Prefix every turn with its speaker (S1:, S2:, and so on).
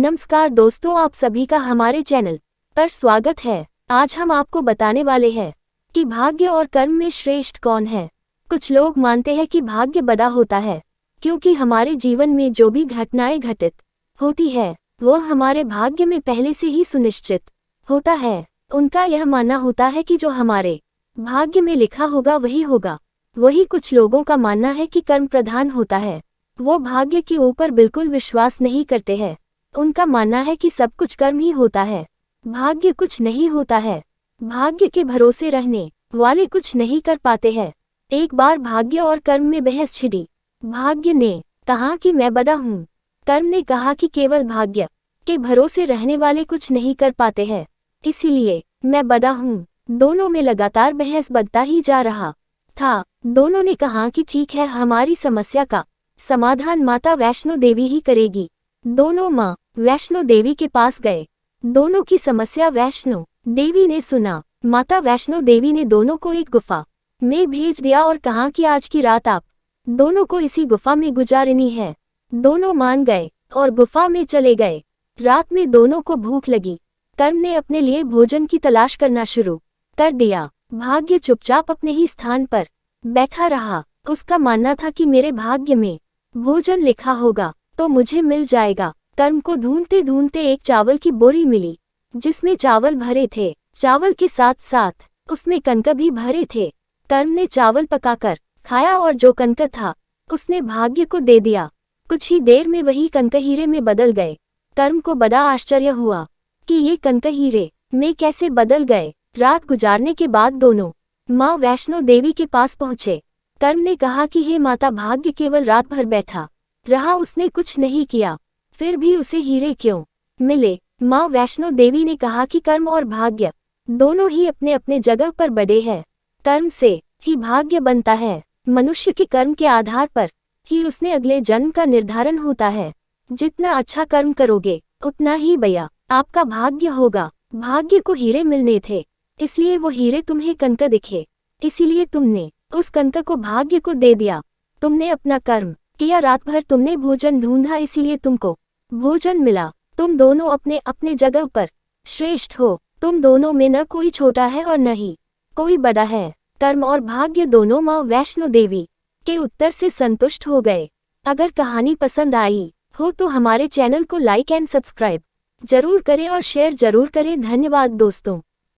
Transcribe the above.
S1: नमस्कार दोस्तों, आप सभी का हमारे चैनल पर स्वागत है। आज हम आपको बताने वाले हैं कि भाग्य और कर्म में श्रेष्ठ कौन है। कुछ लोग मानते हैं कि भाग्य बड़ा होता है क्योंकि हमारे जीवन में जो भी घटनाएं घटित होती है वो हमारे भाग्य में पहले से ही सुनिश्चित होता है। उनका यह मानना होता है कि जो हमारे भाग्य में लिखा होगा वही होगा। वही कुछ लोगों का मानना है कि कर्म प्रधान होता है, वो भाग्य के ऊपर बिल्कुल विश्वास नहीं करते हैं। उनका मानना है कि सब कुछ कर्म ही होता है, भाग्य कुछ नहीं होता है। भाग्य के भरोसे रहने वाले कुछ नहीं कर पाते हैं। एक बार भाग्य और कर्म में बहस छिड़ी। भाग्य ने कहा कि मैं बड़ा हूँ, कर्म ने कहा कि केवल भाग्य के भरोसे रहने वाले कुछ नहीं कर पाते हैं, इसीलिए मैं बड़ा हूँ। दोनों में लगातार बहस बढ़ता ही जा रहा था। दोनों ने कहा कि ठीक है, हमारी समस्या का समाधान माता वैष्णो देवी ही करेगी। दोनों माँ वैष्णो देवी के पास गए। दोनों की समस्या वैष्णो देवी ने सुना। माता वैष्णो देवी ने दोनों को एक गुफा में भेज दिया और कहा कि आज की रात आप दोनों को इसी गुफा में गुजारनी है। दोनों मान गए और गुफा में चले गए। रात में दोनों को भूख लगी। कर्म ने अपने लिए भोजन की तलाश करना शुरू कर दिया। भाग्य चुपचाप अपने ही स्थान पर बैठा रहा। उसका मानना था कि मेरे भाग्य में भोजन लिखा होगा तो मुझे मिल जाएगा। कर्म को ढूंढते ढूंढते एक चावल की बोरी मिली जिसमें चावल भरे थे। चावल के साथ साथ उसमें कनक भी भरे थे। कर्म ने चावल पकाकर खाया और जो कनक था उसने भाग्य को दे दिया। कुछ ही देर में वही कनक हीरे में बदल गए। कर्म को बड़ा आश्चर्य हुआ कि ये कनक हीरे में कैसे बदल गए। रात गुजारने के बाद दोनों माँ वैष्णो देवी के पास पहुँचे। कर्म ने कहा कि हे माता, भाग्य केवल रात भर बैठा रहा, उसने कुछ नहीं किया, फिर भी उसे हीरे क्यों मिले। माँ वैष्णो देवी ने कहा कि कर्म और भाग्य दोनों ही अपने अपने जगह पर बड़े हैं। कर्म से ही भाग्य बनता है। मनुष्य के कर्म के आधार पर ही उसने अगले जन्म का निर्धारण होता है। जितना अच्छा कर्म करोगे उतना ही बया आपका भाग्य होगा। भाग्य को हीरे मिलने थे, इसलिए वो हीरे तुम्हें कनक दिखे, इसीलिए तुमने उस कनक को भाग्य को दे दिया। तुमने अपना कर्म किया, रात भर तुमने भोजन ढूंढा, इसीलिए तुमको भोजन मिला। तुम दोनों अपने अपने जगह पर श्रेष्ठ हो। तुम दोनों में न कोई छोटा है और न ही कोई बड़ा है। कर्म और भाग्य दोनों माँ वैष्णो देवी के उत्तर से संतुष्ट हो गए। अगर कहानी पसंद आई हो तो हमारे चैनल को लाइक एंड सब्सक्राइब जरूर करें और शेयर जरूर करें। धन्यवाद दोस्तों।